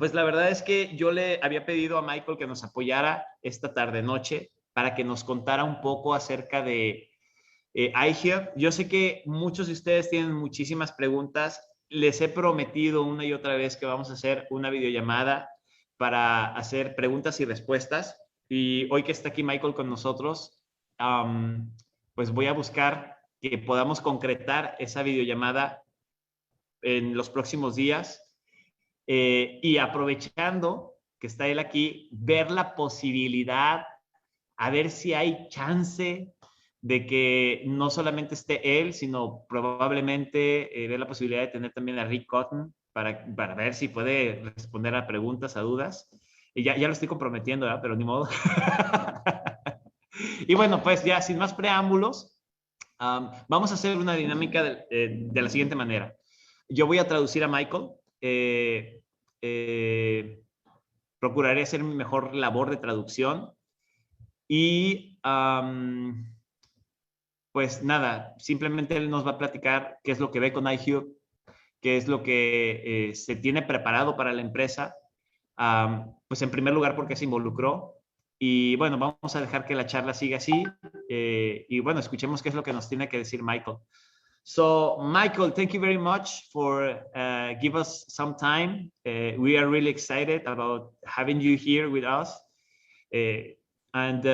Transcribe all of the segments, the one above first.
Pues la verdad es que yo le había pedido a Michael que nos apoyara esta tarde-noche para que nos contara un poco acerca de iHealth. Yo sé que muchos de ustedes tienen muchísimas preguntas. Les he prometido una y otra vez que vamos a hacer una videollamada para hacer preguntas y respuestas. Y hoy que está aquí Michael con nosotros, pues voy a buscar que podamos concretar esa videollamada en los próximos días. Y aprovechando que está él aquí, ver la posibilidad, a ver si hay chance de que no solamente esté él, sino probablemente ver la posibilidad de tener también a Rick Cotton para ver si puede responder a preguntas, a dudas. Y ya lo estoy comprometiendo, ¿verdad? Pero ni modo. Y bueno, pues ya sin más preámbulos, vamos a hacer una dinámica de la siguiente manera. Yo voy a traducir a Michael. Procuraré hacer mi mejor labor de traducción y pues nada, simplemente él nos va a platicar qué es lo que ve con iHealth, qué es lo que se tiene preparado para la empresa, pues en primer lugar porque se involucró y bueno, vamos a dejar que la charla siga así y bueno, escuchemos qué es lo que nos tiene que decir Michael. So, Michael, thank you very much for give us some time. We are really excited about having you here with us. And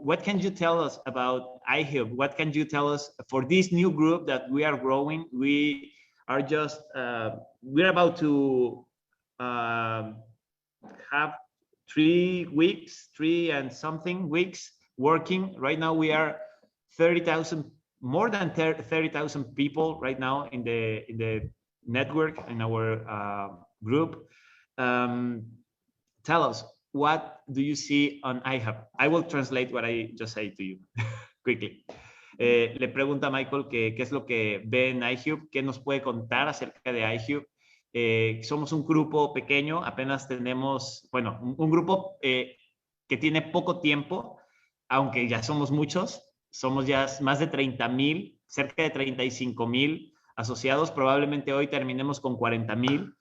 what can you tell us about iHealth? What can you tell us for this new group that we are growing? We are just, we're about to have 3 weeks, 3 and something weeks working. Right now we are 30,000, more than 30,000 people right now in the network, in our group. Tell us, what do you see on iHealth? I will translate what I just said to you quickly. Le pregunta a Michael qué es lo que ve en iHealth, qué nos puede contar acerca de iHealth. Somos un grupo pequeño, apenas tenemos, bueno, un grupo que tiene poco tiempo, aunque ya somos muchos. Somos ya más de 30,000, cerca de 35,000 asociados. Probablemente hoy terminemos con 40,000.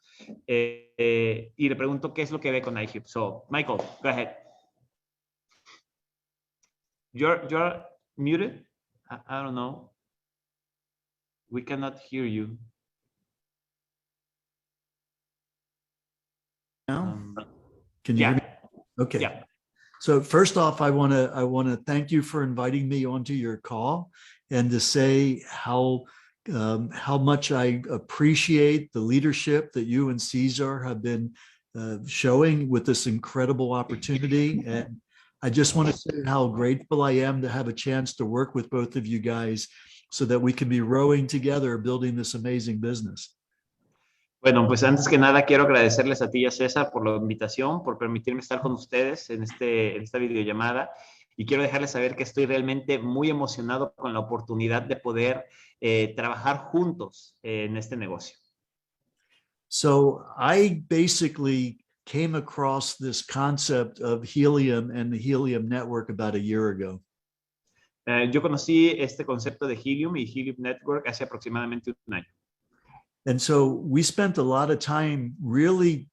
Y le pregunto qué es lo que ve con iHealth. So, Michael, go ahead. You're muted? I don't know. We cannot hear you. Now? Can you hear me? Okay. Yeah. So first off, I want to thank you for inviting me onto your call and to say how much I appreciate the leadership that you and Cesar have been showing with this incredible opportunity. And I just want to say how grateful I am to have a chance to work with both of you guys so that we can be rowing together, building this amazing business. Bueno, pues antes que nada quiero agradecerles a ti y a César por la invitación, por permitirme estar con ustedes en esta videollamada y quiero dejarles saber que estoy realmente muy emocionado con la oportunidad de poder trabajar juntos en este negocio. So I basically came across this concept of helium and the Helium Network about a year ago. Yo conocí este concepto de Helium y Helium Network hace aproximadamente un año. And so we spent a lot of time really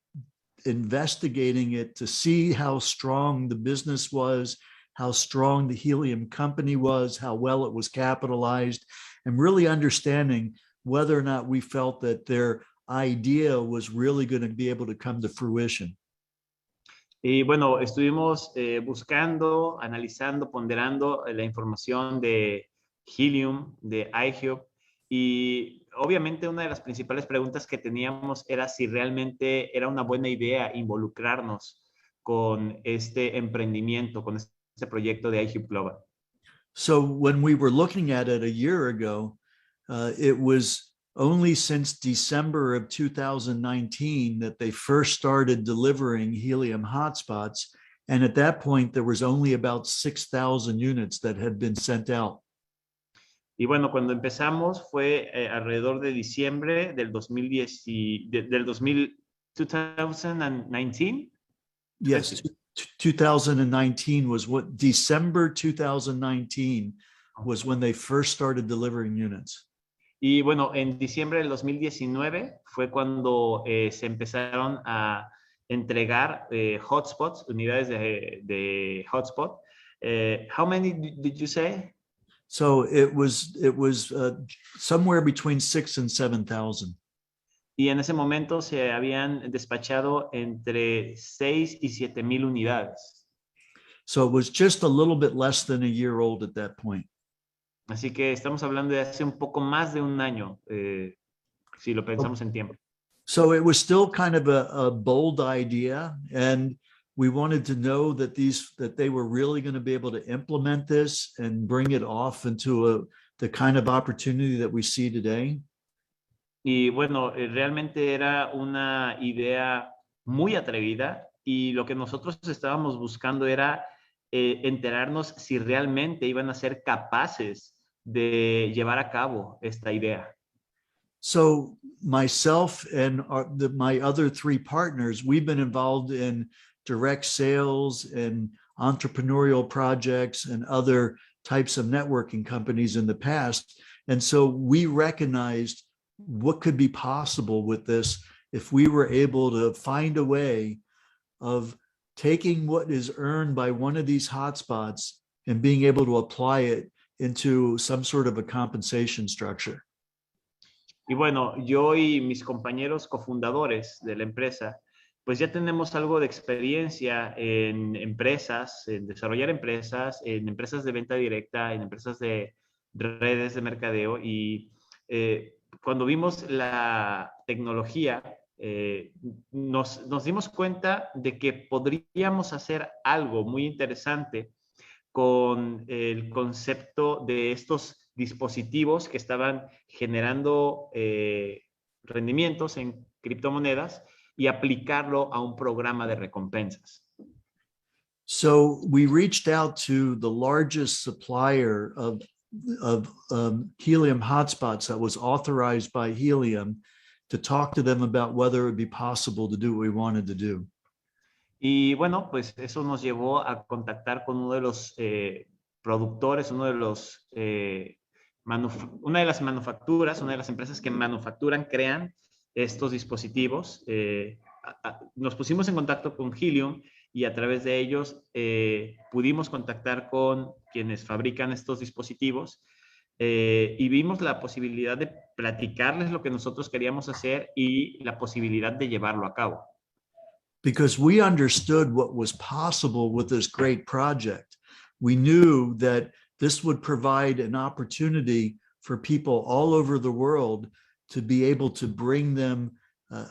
investigating it to see how strong the business was, how strong the helium company was, how well it was capitalized, and really understanding whether or not we felt that their idea was really going to be able to come to fruition. Y bueno, estuvimos buscando, analizando, ponderando la información de Helium, de iHealth, y obviamente una de las principales preguntas que teníamos era si realmente era una buena idea involucrarnos con este emprendimiento, con este proyecto de iHealth Global. So when we were looking at it a year ago, it was only since December of 2019 that they first started delivering helium hotspots. And at that point, there was only about 6,000 units that had been sent out. Y bueno, cuando empezamos fue alrededor de diciembre del 2019. Yes, 2019 was what, December 2019 was when they first started delivering units. Y bueno, en diciembre del 2019 fue cuando se empezaron a entregar hotspots, unidades de hotspot. How many did you say? So it was somewhere between 6,000 and 7,000. Y en ese momento se habían despachado entre 6 y 7,000 unidades. So it was just a little bit less than a year old at that point. Así que estamos hablando de hace un poco más de un año, si lo pensamos en tiempo. So it was still kind of a bold idea, and we wanted to know that they were really going to be able to implement this and bring it off into the kind of opportunity that we see today. Y bueno, realmente era una idea muy atrevida y lo que nosotros estábamos buscando era enterarnos si realmente iban a ser capaces de llevar a cabo esta idea. So myself and my other three partners, we've been involved in direct sales and entrepreneurial projects and other types of networking companies in the past. And so we recognized what could be possible with this if we were able to find a way of taking what is earned by one of these hotspots and being able to apply it into some sort of a compensation structure. Y bueno, yo y mis compañeros cofundadores de la empresa, pues ya tenemos algo de experiencia en empresas, en desarrollar empresas, en empresas de venta directa, en empresas de redes de mercadeo. Y cuando vimos la tecnología, nos dimos cuenta de que podríamos hacer algo muy interesante con el concepto de estos dispositivos que estaban generando rendimientos en criptomonedas y aplicarlo a un programa de recompensas. So we reached out to the largest supplier of Helium hotspots that was authorized by Helium to talk to them about whether it would be possible to do what we wanted to do. Y bueno, pues eso nos llevó a contactar con uno de los productores, una de las manufacturas, una de las empresas que manufacturan, crean estos dispositivos. Nos pusimos en contacto con Helium y a través de ellos pudimos contactar con quienes fabrican estos dispositivos y vimos la posibilidad de platicarles lo que nosotros queríamos hacer y la posibilidad de llevarlo a cabo. Because we understood what was possible with this great project. We knew that this would provide an opportunity for people all over the world to be able to bring them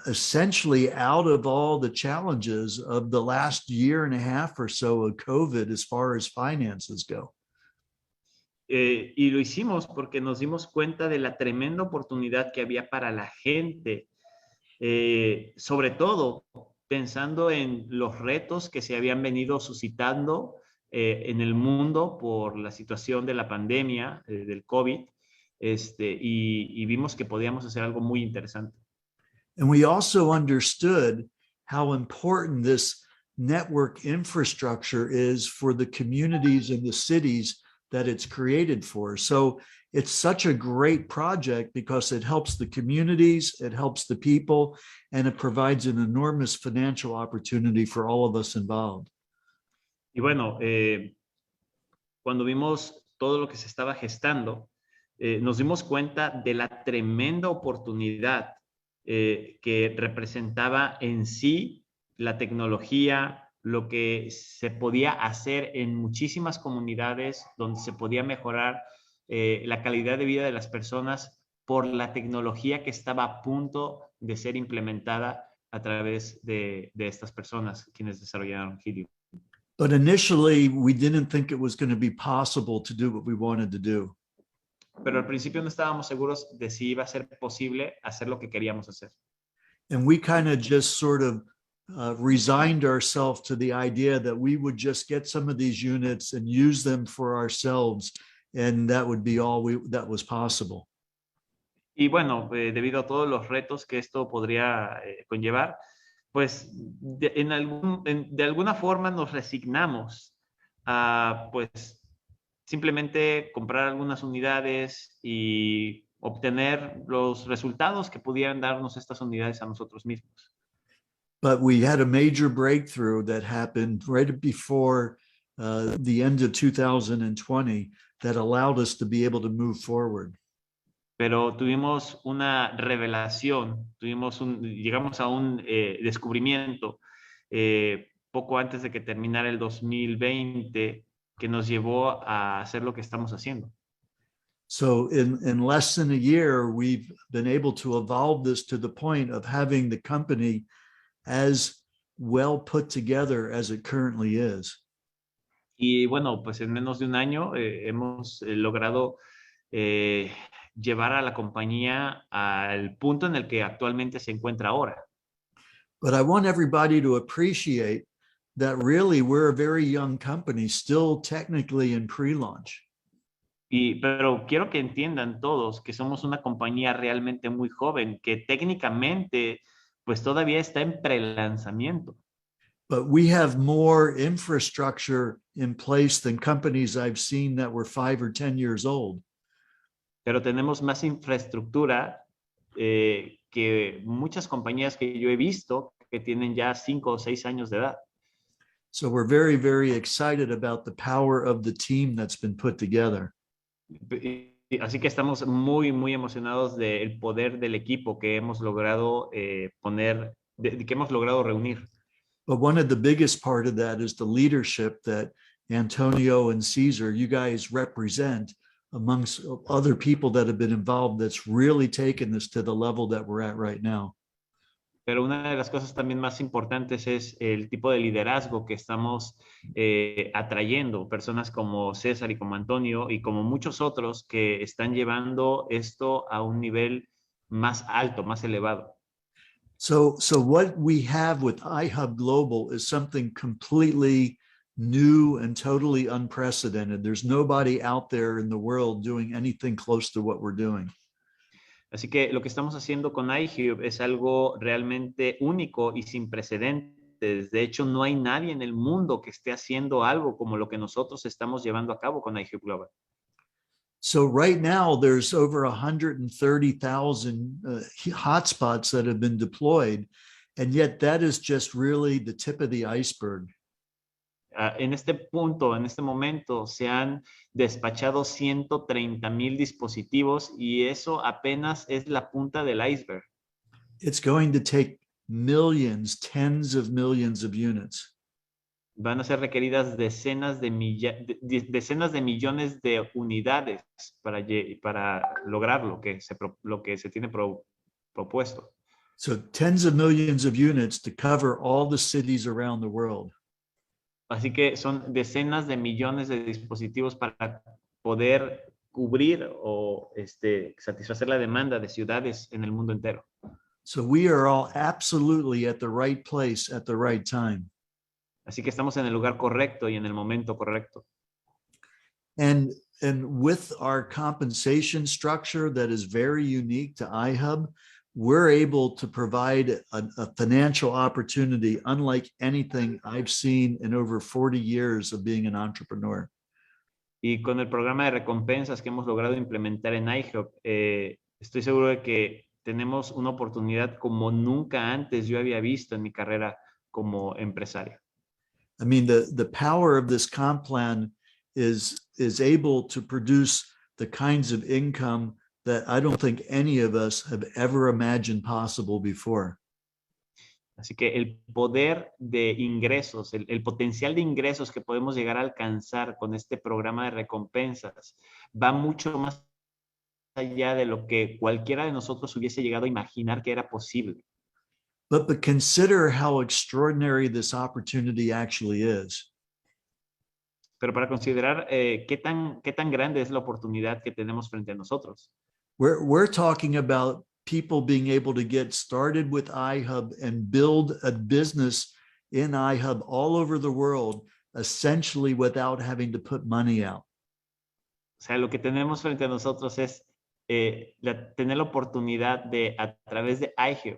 essentially out of all the challenges of the last year and a half or so of COVID as far as finances go. Y lo hicimos porque nos dimos cuenta de la tremenda oportunidad que había para la gente, sobre todo pensando en los retos que se habían venido suscitando en el mundo por la situación de la pandemia, del COVID, y vimos que podíamos hacer algo muy interesante. And we also understood how important this network infrastructure is for the communities and the cities that it's created for. So it's such a great project because it helps the communities, it helps the people, and it provides an enormous financial opportunity for all of us involved. Y bueno, cuando vimos todo lo que se estaba gestando, nos dimos cuenta de la tremenda oportunidad que representaba en sí la tecnología, lo que se podía hacer en muchísimas comunidades donde se podía mejorar la calidad de vida de las personas por la tecnología que estaba a punto de ser implementada a través de estas personas quienes desarrollaron Helium. But initially, we didn't think it was going to be possible to do what we wanted to do. Pero al principio no estábamos seguros de si iba a ser posible hacer lo que queríamos hacer. And we kind of just sort of resigned ourselves to the idea that we would just get some of these units and use them for ourselves, and that would be all that was possible. Y bueno, debido a todos los retos que esto podría conllevar, pues de alguna forma nos resignamos a pues simplemente comprar algunas unidades y obtener los resultados que pudieran darnos estas unidades a nosotros mismos. But we had a major breakthrough that happened right before the end of 2020 that allowed us to be able to move forward. Pero tuvimos una revelación, llegamos a un descubrimiento poco antes de que terminara el 2020 que nos llevó a hacer lo que estamos haciendo. So in less than a year, we've been able to evolve this to the point of having the company as well put together as it currently is. Y bueno, pues en menos de un año hemos logrado llevar a la compañía al punto en el que actualmente se encuentra ahora. But I want everybody to appreciate that really we're a very young company, still technically in pre-launch. Pero quiero que entiendan todos que somos una compañía realmente muy joven, que técnicamente pues todavía está en prelanzamiento. But we have more infrastructure in place than companies I've seen that were 5 or 10 years old. Pero tenemos más infraestructura que muchas compañías que yo he visto que tienen ya 5 o 6 años de edad. So we're very, very excited about the power of the team that's been put together. Así que estamos muy, muy emocionados del poder del equipo que hemos logrado que hemos logrado reunir. But one of the biggest part of that is the leadership that Antonio and Cesar, you guys represent amongst other people that have been involved that's really taken this to the level that we're at right now. Pero una de las cosas también más importantes es el tipo de liderazgo que estamos atrayendo, personas como César y como Antonio y como muchos otros que están llevando esto a un nivel más alto, más elevado. So what we have with iHub Global is something completely new and totally unprecedented. There's nobody out there in the world doing anything close to what we're doing. Así que lo que estamos haciendo con iHub es algo realmente único y sin precedentes. De hecho, no hay nadie en el mundo que esté haciendo algo como lo que nosotros estamos llevando a cabo con iHub Global. So right now there's over 130,000 hotspots that have been deployed, and yet that is just really the tip of the iceberg. En este punto, en este momento, se han despachado 130,000 dispositivos y eso apenas es la punta del iceberg. It's going to take millions, tens of millions of units. Van a ser requeridas decenas de millones de unidades para lograr lo que se tiene propuesto. So tens of millions of units to cover all the cities around the world. Así que son decenas de millones de dispositivos para poder cubrir o satisfacer la demanda de ciudades en el mundo entero. So we are all absolutely at the right place at the right time. Así que estamos en el lugar correcto y en el momento correcto. And with our compensation structure that is very unique to iHub, we're able to provide a financial opportunity unlike anything I've seen in over 40 years of being an entrepreneur. Y con el programa de recompensas que hemos logrado implementar en iHub, estoy seguro de que tenemos una oportunidad como nunca antes yo había visto en mi carrera como empresario. I mean, the power of this comp plan is able to produce the kinds of income that I don't think any of us have ever imagined possible before. Así que el poder de ingresos, el potencial de ingresos que podemos llegar a alcanzar con este programa de recompensas va mucho más allá de lo que cualquiera de nosotros hubiese llegado a imaginar que era posible. But consider how extraordinary this opportunity actually is. Pero para considerar qué tan grande es la oportunidad que tenemos frente a nosotros. We're talking about people being able to get started with iHub and build a business in iHub all over the world, essentially without having to put money out. O sea, lo que tenemos frente a nosotros es tener la oportunidad de, a través de iHub,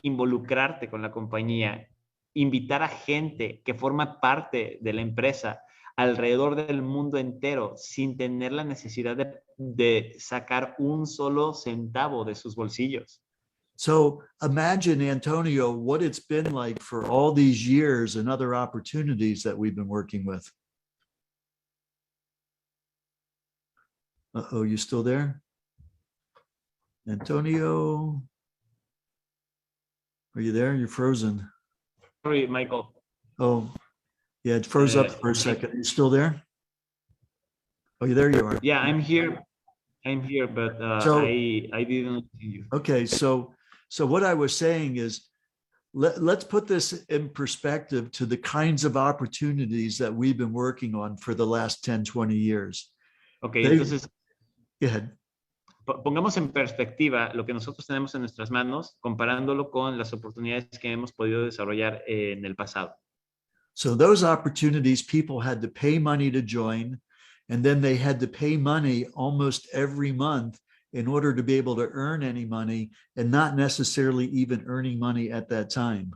involucrarte con la compañía, invitar a gente que forma parte de la empresa alrededor del mundo entero sin tener la necesidad de sacar un solo centavo de sus bolsillos. So imagine, Antonio, what it's been like for all these years and other opportunities that we've been working with. Uh-oh, you still there? Antonio? Are you there? You're frozen. Sorry, Michael. Oh, yeah, it froze up for a second. Are you still there? Oh, there you are. Yeah, I'm here. I'm here, but I didn't see you. Okay, so what I was saying is, let's put this in perspective to the kinds of opportunities that we've been working on for the last 10, 20 years. Okay, entonces, go ahead. Pongamos en perspectiva lo que nosotros tenemos en nuestras manos, comparándolo con las oportunidades que hemos podido desarrollar en el pasado. So those opportunities, people had to pay money to join, and then they had to pay money almost every month in order to be able to earn any money, and not necessarily even earning money at that time.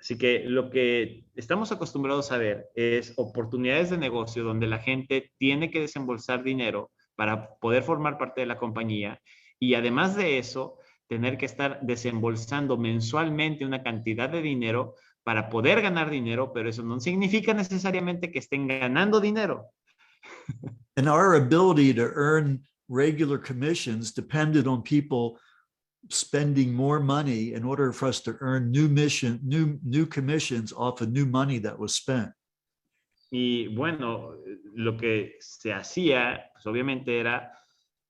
Así que lo que estamos acostumbrados a ver es oportunidades de negocio donde la gente tiene que desembolsar dinero para poder formar parte de la compañía, y además de eso, tener que estar desembolsando mensualmente una cantidad de dinero para poder ganar dinero, pero eso no significa necesariamente que estén ganando dinero. And our ability to earn regular commissions depended on people spending more money in order for us to earn new commissions off of new money that was spent. Y bueno, lo que se hacía, pues obviamente era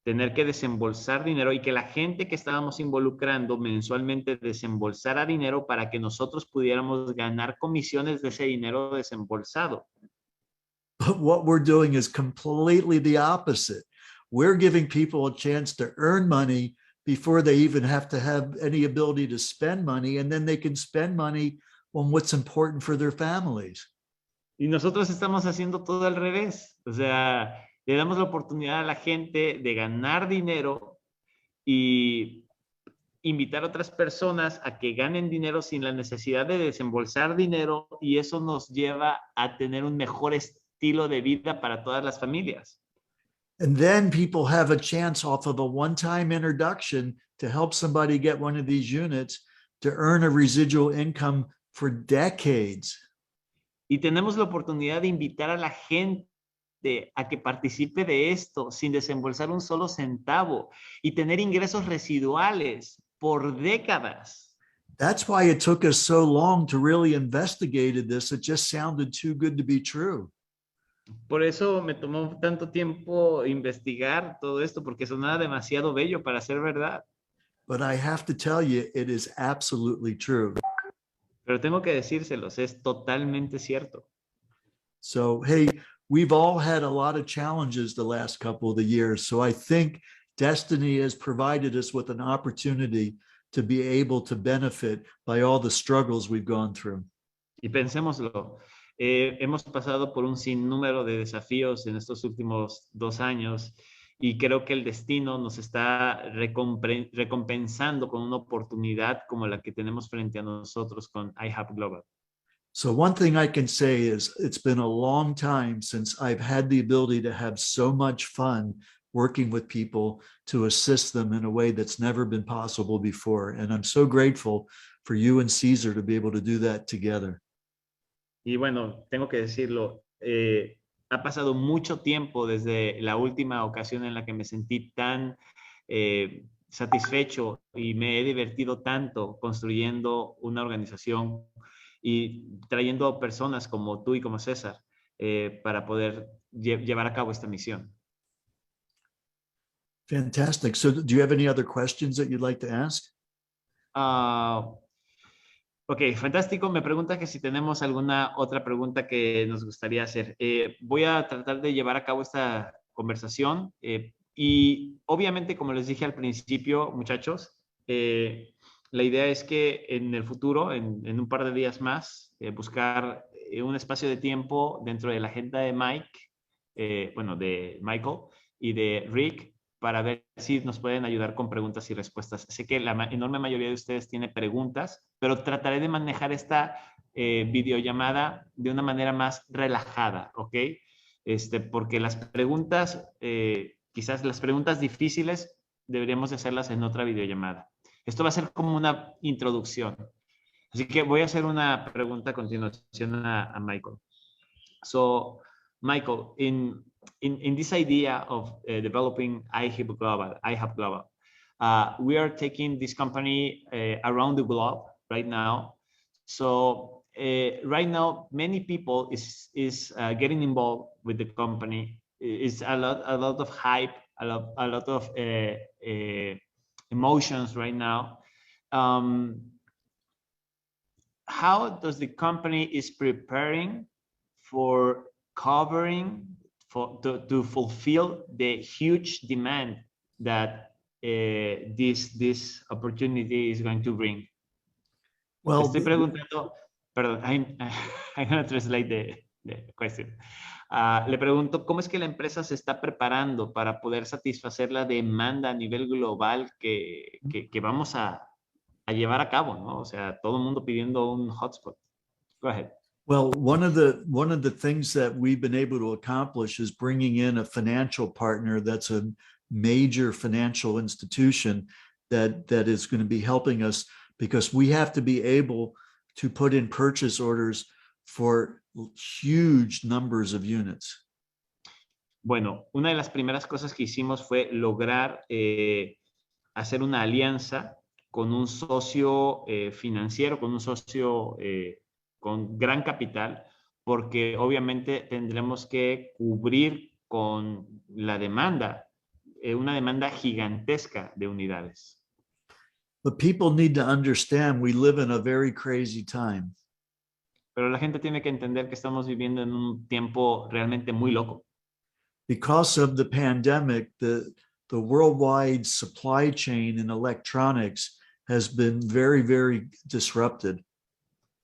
tener que desembolsar dinero y que la gente que estábamos involucrando mensualmente desembolsara dinero para que nosotros pudiéramos ganar comisiones de ese dinero desembolsado. But what we're doing is completely the opposite. We're giving people a chance to earn money before they even have to have any ability to spend money, and then they can spend money on what's important for their families. Y nosotros estamos haciendo todo al revés. O sea, le damos la oportunidad a la gente de ganar dinero y invitar a otras personas a que ganen dinero sin la necesidad de desembolsar dinero, y eso nos lleva a tener un mejor estilo de vida para todas las familias. And then people have a chance off of a one-time introduction to help somebody get one of these units to earn a residual income for decades. Y tenemos la oportunidad de invitar a la gente a que participe de esto sin desembolsar un solo centavo y tener ingresos residuales por décadas. That's why it took us so long to really investigate this. It just sounded too good to be true. Por eso me tomó tanto tiempo investigar todo esto, porque sonaba demasiado bello para ser verdad. But I have to tell you, it is absolutely true. Pero tengo que decírselos, es totalmente cierto. So, hey, we've all had a lot of challenges the last couple of the years. So I think destiny has provided us with an opportunity to be able to benefit by all the struggles we've gone through. Y pensémoslo, hemos pasado por un sinnúmero de desafíos en estos últimos 2 años, y creo que el destino nos está recompensando con una oportunidad como la que tenemos frente a nosotros con iHub Global. So one thing I can say is it's been a long time since I've had the ability to have so much fun working with people to assist them in a way that's never been possible before. And I'm so grateful for you and Cesar to be able to do that together. Y bueno, tengo que decirlo, ha pasado mucho tiempo desde la última ocasión en la que me sentí tan satisfecho y me he divertido tanto construyendo una organización y trayendo personas como tú y como César para poder llevar a cabo esta misión. Fantastic. So do you have any other questions that you'd like to ask? Ok, fantástico. Me pregunta que si tenemos alguna otra pregunta que nos gustaría hacer. Voy a tratar de llevar a cabo esta conversación y obviamente, como les dije al principio, muchachos, la idea es que en el futuro, en un par de días más, buscar un espacio de tiempo dentro de la agenda de de Michael y de Rick, para ver si nos pueden ayudar con preguntas y respuestas. Sé que la enorme mayoría de ustedes tiene preguntas, pero trataré de manejar esta videollamada de una manera más relajada, ¿ok? Porque las preguntas, quizás las preguntas difíciles, deberíamos de hacerlas en otra videollamada. Esto va a ser como una introducción. Así que voy a hacer una pregunta a continuación a Michael. So, Michael, in this idea of developing iHub Global, we are taking this company around the globe right now. So right now, many people is getting involved with the company. It's a lot of hype, a lot of emotions right now. How does the company is preparing for covering to fulfill the huge demand that this opportunity is going to bring? Well, Estoy preguntando, perdón, I'm going to translate the question. Le pregunto, ¿cómo es que la empresa se está preparando para poder satisfacer la demanda a nivel global que vamos a llevar a cabo, ¿no? O sea, todo el mundo pidiendo un hotspot. Go ahead. well, one of the things that we've been able to accomplish is bringing in a financial partner that's a major financial institution that is going to be helping us, because we have to be able to put in purchase orders for huge numbers of units. Bueno, una de las primeras cosas que hicimos fue lograr hacer una alianza con un socio financiero, con un socio con gran capital, porque obviamente tendremos que cubrir con la demanda, una demanda gigantesca de unidades. But people need to understand we live in a very crazy time. Pero la gente tiene que entender que estamos viviendo en un tiempo realmente muy loco. Because of the pandemic, the worldwide supply chain in electronics has been very, very disrupted.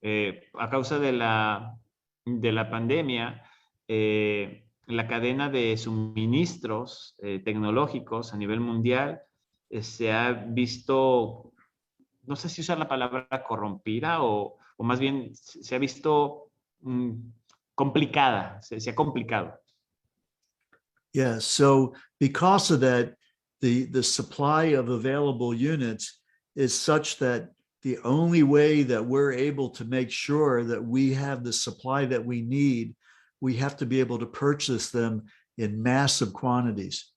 A causa de la pandemia, la cadena de suministros tecnológicos a nivel mundial se ha visto, no sé si usar la palabra corrompida o más bien se ha visto complicada, se ha complicado. Yeah, so because of that, the supply of available units is such that the only way that we're able to make sure that we have the supply that we need, we have to be able to purchase them in massive quantities.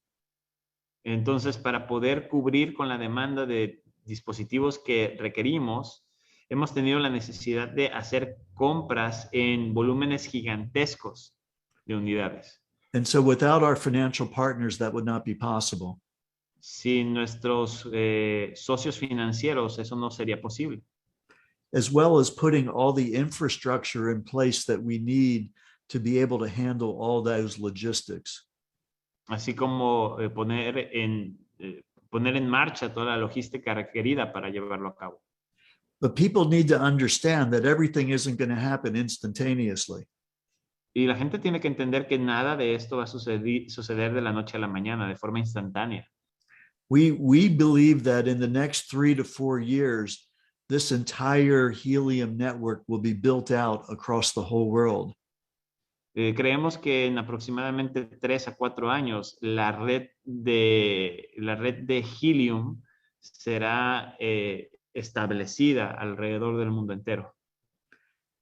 Entonces, para poder cubrir con la demanda de dispositivos que requerimos, hemos tenido la necesidad de hacer compras en volúmenes gigantescos de unidades. And so without our financial partners, that would not be possible. Sin nuestros socios financieros, eso no sería posible. As well as putting all the infrastructure in place that we need to be able to handle all those logistics. Así como poner en marcha toda la logística requerida para llevarlo a cabo. But people need to understand that everything isn't going to happen instantaneously. Y la gente tiene que entender que nada de esto va a suceder de la noche a la mañana, de forma instantánea. We believe that in the next 3 to 4 years, this entire helium network will be built out across the whole world. Creemos que en aproximadamente 3 a 4 años la red de helium será establecida alrededor del mundo entero.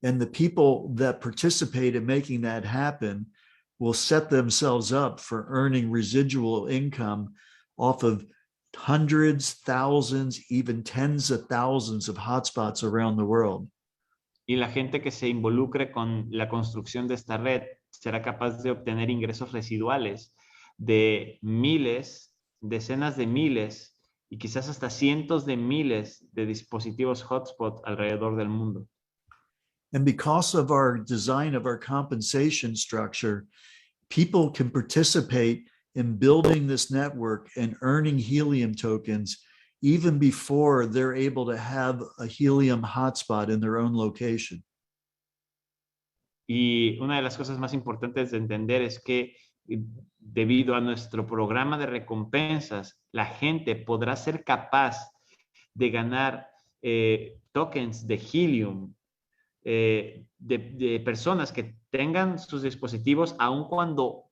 And the people that participate in making that happen will set themselves up for earning residual income off of hundreds, thousands, even tens of thousands of hotspots around the world. Y la gente que se involucre con la construcción de esta red será capaz de obtener ingresos residuales de miles, decenas de miles y quizás hasta cientos de miles de dispositivos hotspot alrededor del mundo. And because of our design of our compensation structure, people can participate in building this network and earning helium tokens even before they're able to have a helium hotspot in their own location. Y una de las cosas más importantes de entender es que debido a nuestro programa de recompensas, la gente podrá ser capaz de ganar tokens de helium de personas que tengan sus dispositivos aun cuando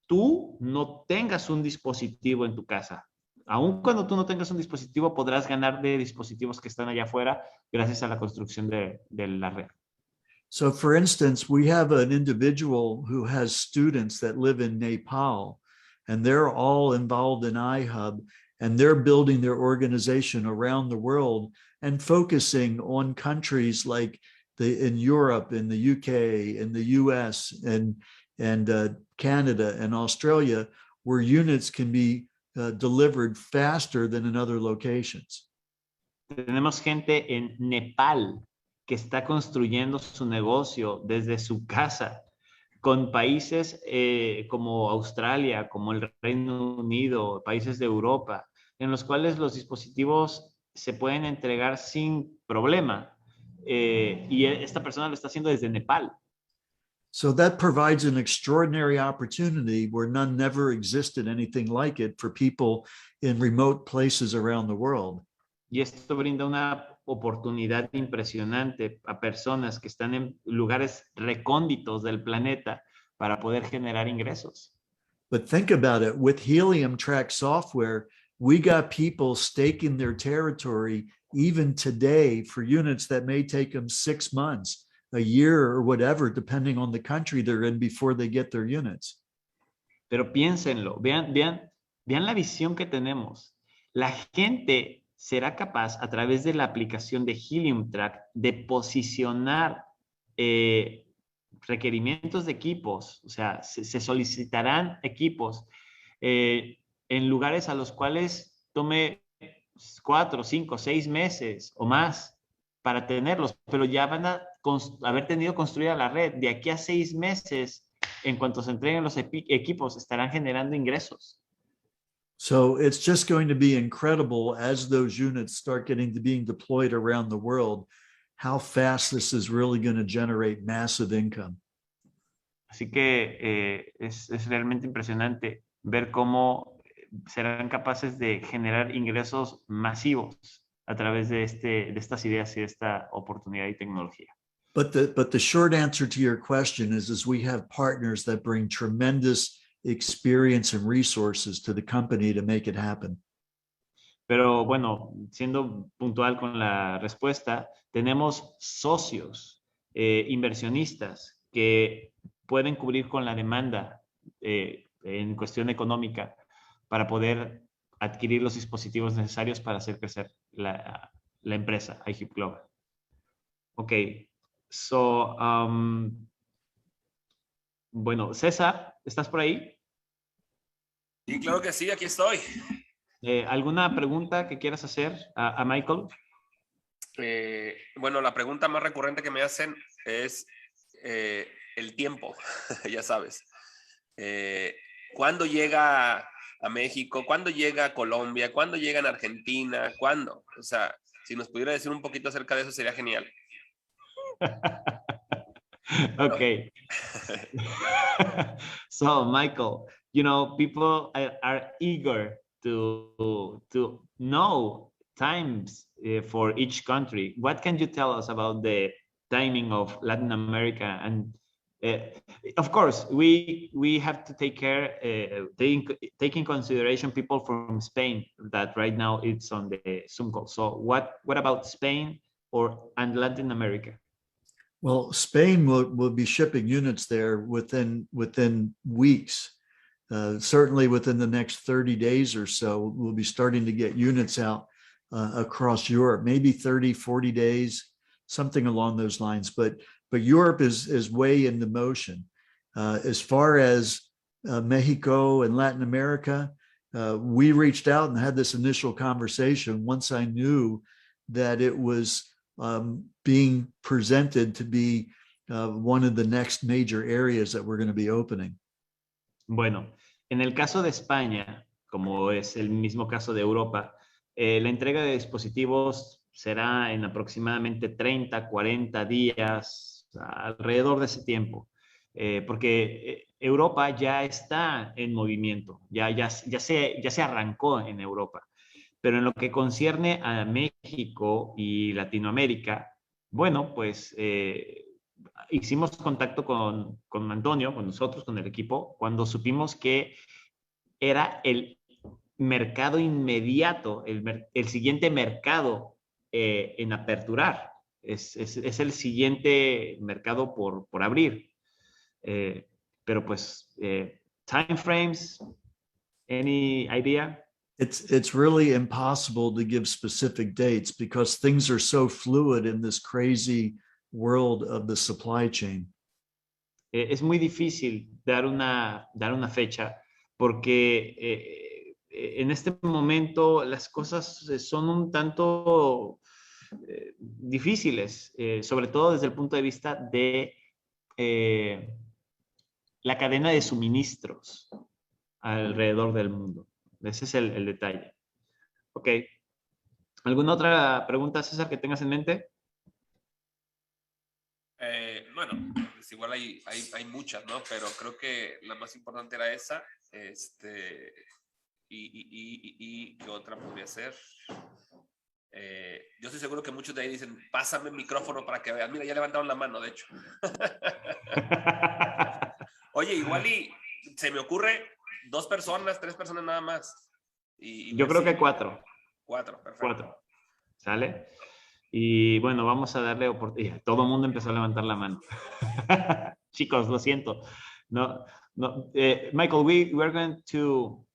tú no tengas un dispositivo en tu casa. Aun cuando tú no tengas un dispositivo, podrás ganar de dispositivos que están allá afuera gracias a la construcción de la red. So, for instance, we have an individual who has students that live in Nepal, and they're all involved in iHub, and they're building their organization around the world and focusing on countries like in Europe, in the UK, in the US, and Canada and Australia, where units can be delivered faster than in other locations. Tenemos gente en Nepal que está construyendo su negocio desde su casa, con países como Australia, como el Reino Unido, países de Europa, en los cuales los dispositivos se pueden entregar sin problema. Y esta persona lo está haciendo desde Nepal. So that provides an extraordinary opportunity where none never existed anything like it for people in remote places around the world. Y esto brinda una oportunidad impresionante a personas que están en lugares recónditos del planeta para poder generar ingresos. But think about it, with Helium Track software, we got people staking their territory even today for units that may take them 6 months, a year, or whatever, depending on the country they're in before they get their units. Pero piénsenlo, vean la visión que tenemos. La gente será capaz, a través de la aplicación de Helium Track, de posicionar requerimientos de equipos, o sea, se solicitarán equipos en lugares a los cuales tome 4, 5, 6 meses o más para tenerlos, pero ya van a haber tenido construida la red. De aquí a 6 meses, en cuanto se entreguen los equipos, estarán generando ingresos. So it's just going to be incredible as those units start getting to being deployed around the world, how fast this is really going to generate massive income. Así que es realmente impresionante ver cómo serán capaces de generar ingresos masivos a través de estas ideas y de esta oportunidad y tecnología. But the short answer to your question is we have partners that bring tremendous experience and resources to the company to make it happen. Pero bueno, siendo puntual con la respuesta, tenemos socios, inversionistas que pueden cubrir con la demanda en cuestión económica para poder adquirir los dispositivos necesarios para hacer crecer la empresa iHub Global. Ok, so, bueno, César, ¿estás por ahí? Sí, claro que sí, aquí estoy. ¿Alguna pregunta que quieras hacer a Michael? Bueno, la pregunta más recurrente que me hacen es el tiempo, ya sabes. ¿Cuándo llega a México? ¿Cuándo llega a Colombia? ¿Cuándo llega en Argentina? ¿Cuándo? O sea, si nos pudiera decir un poquito acerca de eso sería genial. Okay. So, Michael, you know, people are eager to know times for each country. What can you tell us about the timing of Latin America? And of course, we have to take care, take in consideration people from Spain that right now it's on the Zoom call. So what about Spain and Latin America? Well, Spain will be shipping units there within weeks. Certainly within the next 30 days or so, we'll be starting to get units out across Europe, maybe 30, 40 days, something along those lines. But Europe is way into motion. As far as Mexico and Latin America, we reached out and had this initial conversation once I knew that it was being presented to be one of the next major areas that we're going to be opening. Bueno, en el caso de España, como es el mismo caso de Europa, la entrega de dispositivos será en aproximadamente 30, 40 días, alrededor de ese tiempo, porque Europa ya está en movimiento, ya se arrancó en Europa. Pero en lo que concierne a México y Latinoamérica, bueno, pues hicimos contacto con Antonio, con nosotros, con el equipo, cuando supimos que era el mercado inmediato, el siguiente mercado en aperturar. Es el siguiente mercado por abrir. Pero pues, time frames, any idea? It's really impossible to give specific dates because things are so fluid in this crazy world of the supply chain. Es muy difícil dar una fecha porque en este momento las cosas son un tanto difíciles, sobre todo desde el punto de vista de la cadena de suministros alrededor del mundo. Ese es el detalle. Ok. ¿Alguna otra pregunta, César, que tengas en mente? Bueno, pues igual hay muchas, ¿no? Pero creo que la más importante era esa. ¿Y qué otra podría ser? Yo estoy seguro que muchos de ahí dicen, pásame el micrófono para que vean. Mira, ya levantaron la mano, de hecho. Oye, igual y se me ocurre 2 personas, 3 personas nada más. Yo creo que 4. 4, perfecto. 4. ¿Sale? Y bueno, vamos a darle oportunidad. Todo el mundo empezó a levantar la mano. Chicos, lo siento. No, Michael, we are going to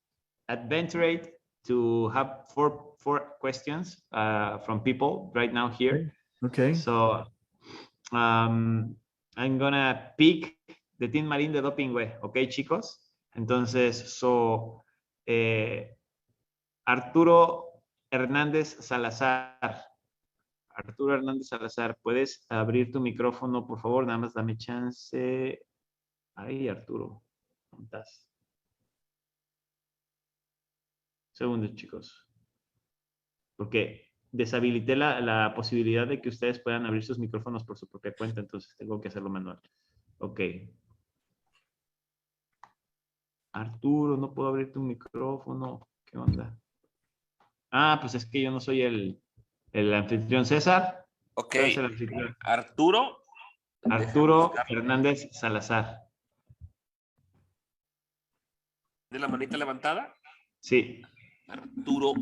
adventurate to have four questions from people right now here. Okay. So I'm gonna pick the Team Marín de Dopingüe, ¿ok, chicos? Entonces, Arturo Hernández Salazar. Arturo Hernández Salazar, ¿puedes abrir tu micrófono, por favor? Nada más dame chance. Ay, Arturo, ¿dónde estás? Segundo, chicos. Porque deshabilité la posibilidad de que ustedes puedan abrir sus micrófonos por su propia cuenta, entonces tengo que hacerlo manual. Ok. Arturo, no puedo abrir tu micrófono. ¿Qué onda? Ah, pues es que yo no soy el anfitrión. César. Ok. ¿Cuál es el anfitrión? Arturo Hernández Salazar. ¿De la manita levantada? Sí. Arturo.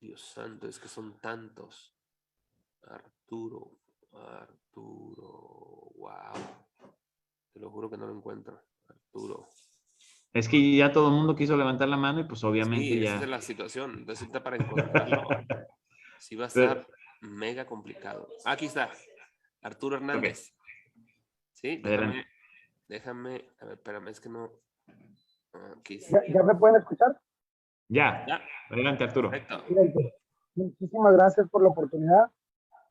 Dios santo, es que son tantos. Arturo. Wow. Te lo juro que no lo encuentro. Arturo. Es que ya todo el mundo quiso levantar la mano y pues obviamente Sí, ya. esa es la situación. Entonces, para encontrarlo, sí va a estar mega complicado. Aquí está. Arturo Hernández. Okay. Sí, déjame. A ver, espérame, es que no. Aquí sí. ¿Ya me pueden escuchar? Ya. Adelante, Arturo. Perfecto. Muchísimas gracias por la oportunidad.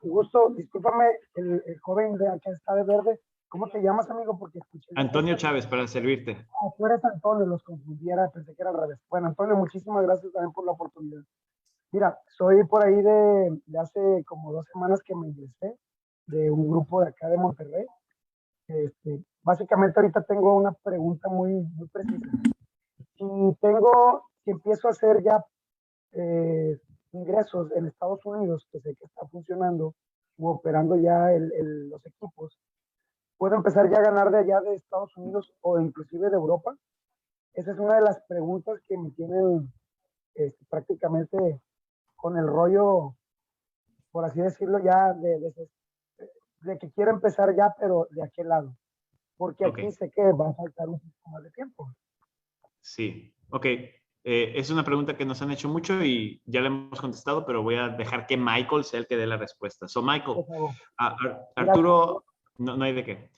Un gusto. Discúlpame, el joven de acá está de verde. ¿Cómo te llamas, amigo? Porque escuché. Antonio Chávez, para servirte. Tú eres Antonio, los confundiera, pensé que era al revés. Bueno, Antonio, muchísimas gracias también por la oportunidad. Mira, soy por ahí de hace como 2 semanas que me ingresé de un grupo de acá de Monterrey. Básicamente ahorita tengo una pregunta muy precisa. Si empiezo a hacer ya ingresos en Estados Unidos, que sé que está funcionando u operando ya los equipos, ¿puedo empezar ya a ganar de allá de Estados Unidos o inclusive de Europa? Esa es una de las preguntas que me tienen prácticamente con el rollo, por así decirlo, ya de que quiero empezar ya, pero de aquel lado. Porque aquí sé que va a faltar un poco más de tiempo. Sí, ok. Es una pregunta que nos han hecho mucho y ya le hemos contestado, pero voy a dejar que Michael sea el que dé la respuesta. So, Michael, Arturo, no hay de qué.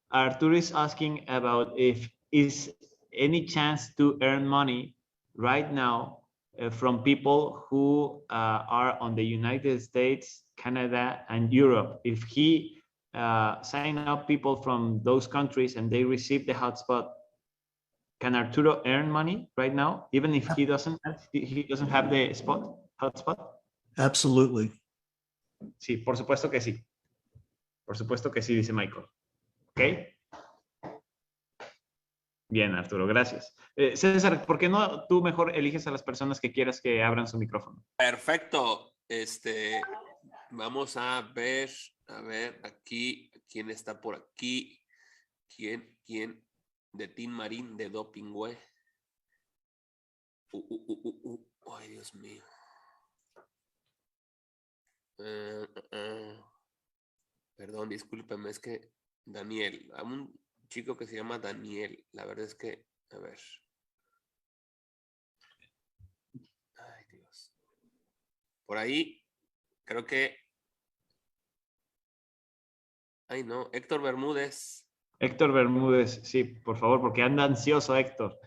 Arturo is asking about if is any chance to earn money right now from people who are on the United States, Canada, and Europe. If he sign up people from those countries and they receive the hotspot, can Arturo earn money right now, even if he doesn't have the hotspot? Absolutely. Sí, por supuesto que sí. Por supuesto que sí, dice Michael. ¿Ok? Bien, Arturo, gracias. César, ¿por qué no tú mejor eliges a las personas que quieras que abran su micrófono? Perfecto. Vamos a ver aquí, ¿quién está por aquí? ¿Quién? De Team Marín de Dopingüe. Ay, Dios mío. Perdón, discúlpeme, es que Daniel, hay un chico que se llama Daniel. La verdad es que, a ver. Ay, Dios. Por ahí, creo que. Ay, no, Héctor Bermúdez. Héctor Bermúdez, sí, por favor, porque anda ansioso Héctor.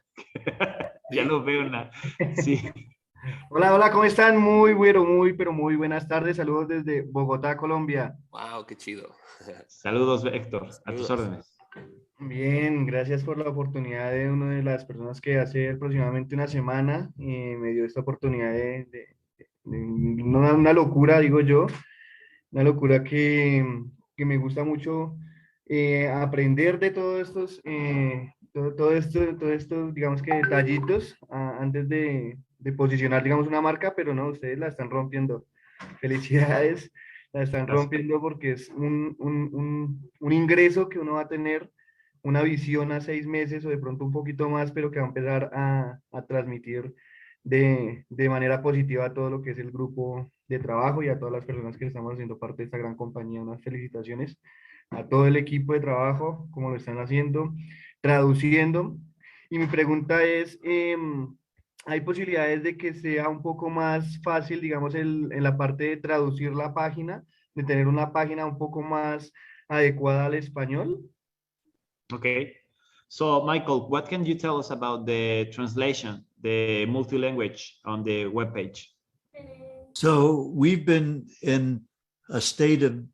Ya ¿Sí? lo veo Sí. Hola, hola, ¿cómo están? Pero muy buenas tardes. Saludos desde Bogotá, Colombia. Wow, qué chido. Saludos, Héctor, a tus Saludos. órdenes. Bien, gracias por la oportunidad de una de las personas que hace aproximadamente una semana me dio esta oportunidad de una locura, digo yo, una locura que me gusta mucho aprender de todos estos, todo esto, digamos que detallitos antes de posicionar, digamos, una marca, pero no, ustedes la están rompiendo. Felicidades, la están Gracias. rompiendo porque es un ingreso que uno va a tener, una visión a 6 meses o de pronto un poquito más, pero que va a empezar a transmitir de manera positiva a todo lo que es el grupo de trabajo y a todas las personas que estamos haciendo parte de esta gran compañía. Unas felicitaciones a todo el equipo de trabajo, como lo están haciendo, traduciendo. Y mi pregunta es, ¿hay posibilidades de que sea un poco más fácil, digamos, en la parte de traducir la página, de tener una página un poco más adecuada al español? Okay. So, Michael, what can you tell us about the translation, the multi-language on the webpage? So we've been in a state of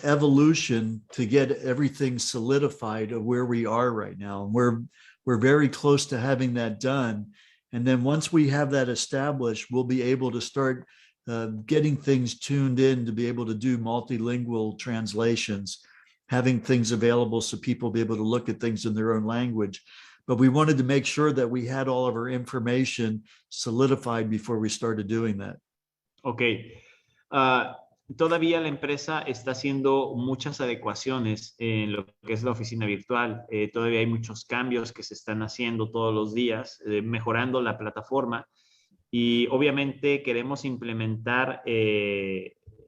evolution to get everything solidified of where we are right now. And we're very close to having that done. And then once we have that established, we'll be able to start getting things tuned in to be able to do multilingual translations, having things available so people be able to look at things in their own language. But we wanted to make sure that we had all of our information solidified before we started doing that. Ok. Todavía la empresa está haciendo muchas adecuaciones en lo que es la oficina virtual. Todavía hay muchos cambios que se están haciendo todos los días, mejorando la plataforma. Y obviamente queremos implementar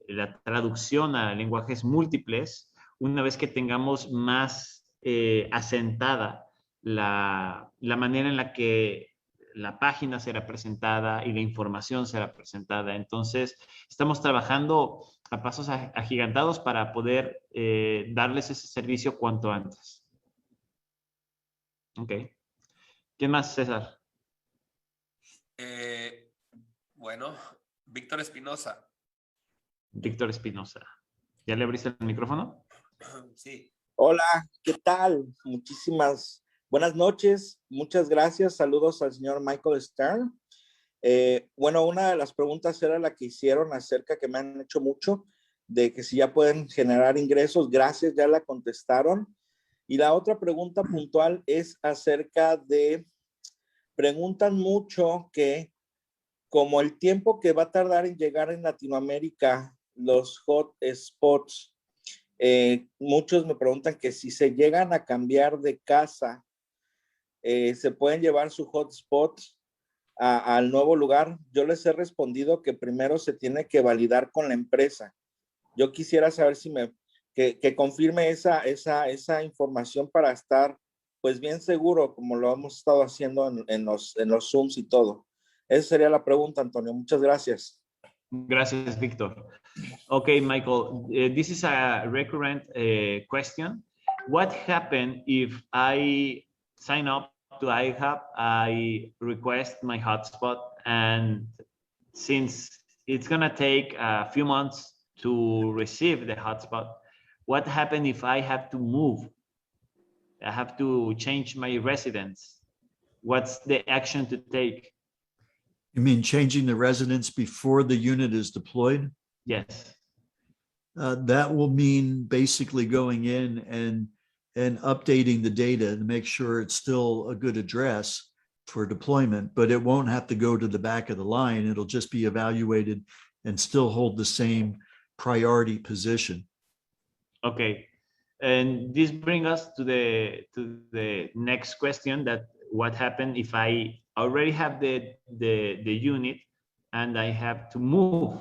la traducción a lenguajes múltiples una vez que tengamos más asentada la manera en la que la página será presentada y la información será presentada. Entonces, estamos trabajando a pasos agigantados para poder darles ese servicio cuanto antes. Ok. ¿Quién más, César? Bueno, Víctor Espinosa. Víctor Espinosa. ¿Ya le abriste el micrófono? Sí. Hola, ¿qué tal? Muchísimas buenas noches, muchas gracias. Saludos al señor Michael Stern. Bueno, una de las preguntas era la que hicieron acerca, que me han hecho mucho, de que si ya pueden generar ingresos. Gracias, ya la contestaron. Y la otra pregunta puntual es acerca de, preguntan mucho que como el tiempo que va a tardar en llegar en Latinoamérica los hotspots, muchos me preguntan que si se llegan a cambiar de casa, se pueden llevar su hotspot al nuevo lugar. Yo les he respondido que primero se tiene que validar con la empresa. Yo quisiera saber si que confirme esa información para estar pues bien seguro, como lo hemos estado haciendo en los Zooms y todo. Esa sería la pregunta, Antonio. Muchas gracias. Gracias, Víctor. Okay, Michael, this is a recurrent question. What happened if I sign up to iHub, I request my hotspot, and since it's gonna take a few months to receive the hotspot, what happened if I have to move? I have to change my residence. What's the action to take? You mean changing the residence before the unit is deployed? Yes. That will mean basically going in and updating the data to make sure it's still a good address for deployment, but it won't have to go to the back of the line. It'll just be evaluated and still hold the same priority position. Okay. And this brings us to the next question, that what happened if I I already have the unit and I have to move.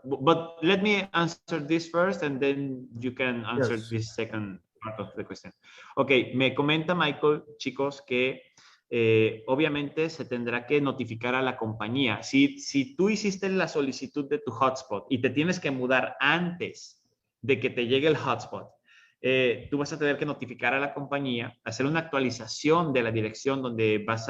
But let me answer this first and then you can answer Yes. this second part of the question. Ok, me comenta Michael, chicos, que obviamente se tendrá que notificar a la compañía. Si tú hiciste la solicitud de tu hotspot y te tienes que mudar antes de que te llegue el hotspot, tú vas a tener que notificar a la compañía, hacer una actualización de la dirección donde vas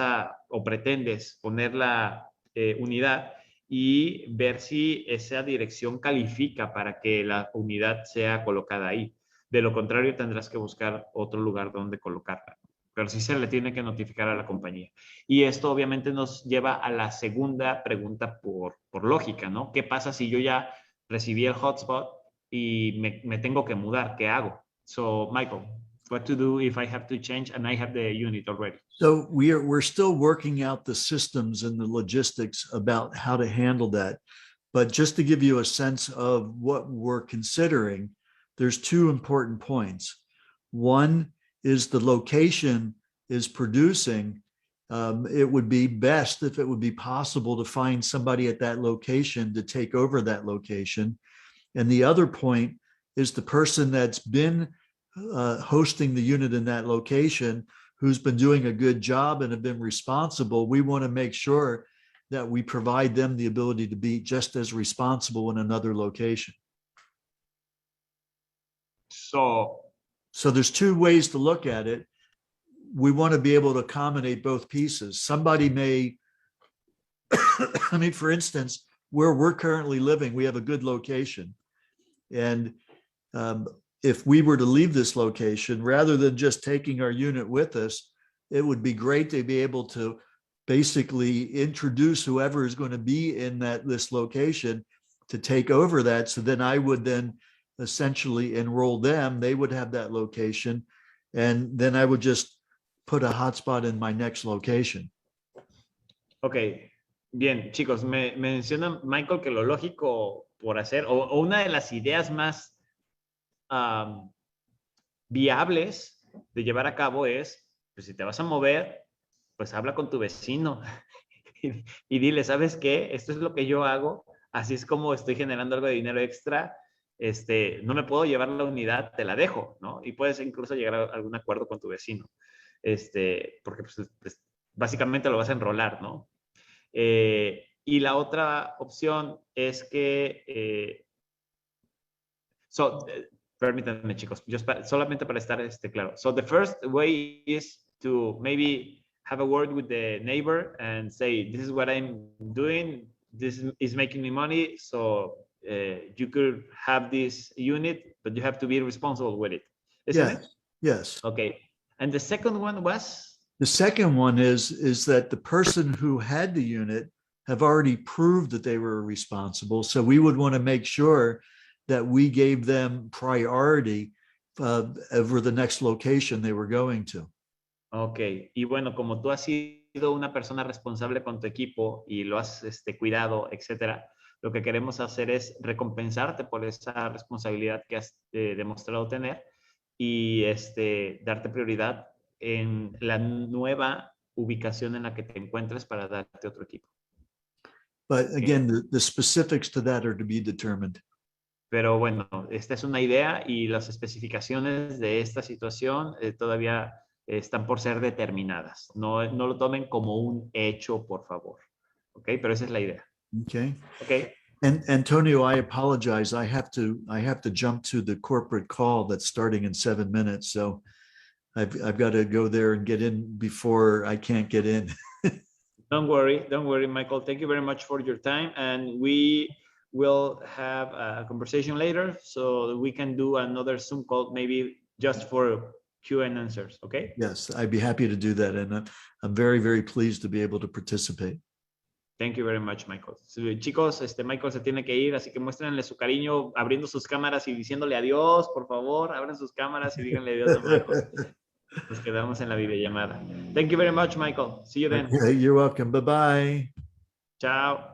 o pretendes poner la unidad y ver si esa dirección califica para que la unidad sea colocada ahí. De lo contrario, tendrás que buscar otro lugar donde colocarla. Pero sí se le tiene que notificar a la compañía. Y esto obviamente nos lleva a la segunda pregunta por lógica, ¿no? ¿Qué pasa si yo ya recibí el hotspot y me tengo que mudar? ¿Qué hago? So, Michael, what to do if I have to change and I have the unit already? So we're still working out the systems and the logistics about how to handle that. But just to give you a sense of what we're considering, there's two important points. One is the location is producing. It would be best if it would be possible to find somebody at that location to take over that location. And the other point is the person that's been hosting the unit in that location, who's been doing a good job and have been responsible. We want to make sure that we provide them the ability to be just as responsible in another location. So there's two ways to look at it. We want to be able to accommodate both pieces. Somebody may, I mean, for instance, where we're currently living, we have a good location. And if we were to leave this location, rather than just taking our unit with us, it would be great to be able to basically introduce whoever is going to be in this location to take over that. So then I would then essentially enroll them. They would have that location. And then I would just put a hotspot in my next location. Ok, bien, chicos, me menciona Michael que lo lógico por hacer, o una de las ideas más viables de llevar a cabo es, pues si te vas a mover, pues habla con tu vecino y dile, ¿sabes qué? Esto es lo que yo hago, así es como estoy generando algo de dinero extra, no me puedo llevar la unidad, te la dejo, ¿no? Y puedes incluso llegar a algún acuerdo con tu vecino, porque pues, básicamente lo vas a enrolar, ¿no? Y la otra opción es que, permítanme, chicos, solamente para estar claro. So the first way is to maybe have a word with the neighbor and say, this is what I'm doing, this is making me money, so you could have this unit, but you have to be responsible with it. Isn't it? Yes. Okay. And the second one was? The second one is that the person who had the unit have already proved that they were responsible. So we would want to make sure that we gave them priority over the next location they were going to. Ok, y bueno, como tú has sido una persona responsable con tu equipo y lo has cuidado, etcétera, lo que queremos hacer es recompensarte por esa responsabilidad que has demostrado tener y darte prioridad en la nueva ubicación en la que te encuentres para darte otro equipo. But again, the specifics to that are to be determined. Pero bueno, esta es una idea y las especificaciones de esta situación todavía están por ser determinadas. No lo tomen como un hecho, por favor. ¿Ok? Pero esa es la idea. Okay. Okay. And Antonio, I apologize. I have to jump to the corporate call that's starting in 7 minutes. So I've got to go there and get in before I can't get in. Don't worry, Michael. Thank you very much for your time. And we will have a conversation later so we can do another Zoom call, maybe just for Q and answers. Okay? Yes, I'd be happy to do that. And I'm very, very pleased to be able to participate. Thank you very much, Michael. Chicos, Michael se tiene que ir, así que muéstrenle su cariño abriendo sus cámaras y diciéndole adiós, por favor. Abran sus cámaras y díganle adiós a Michael. Nos quedamos en la videollamada. Thank you very much, Michael. See you then. Okay, you're welcome. Bye-bye. Chao.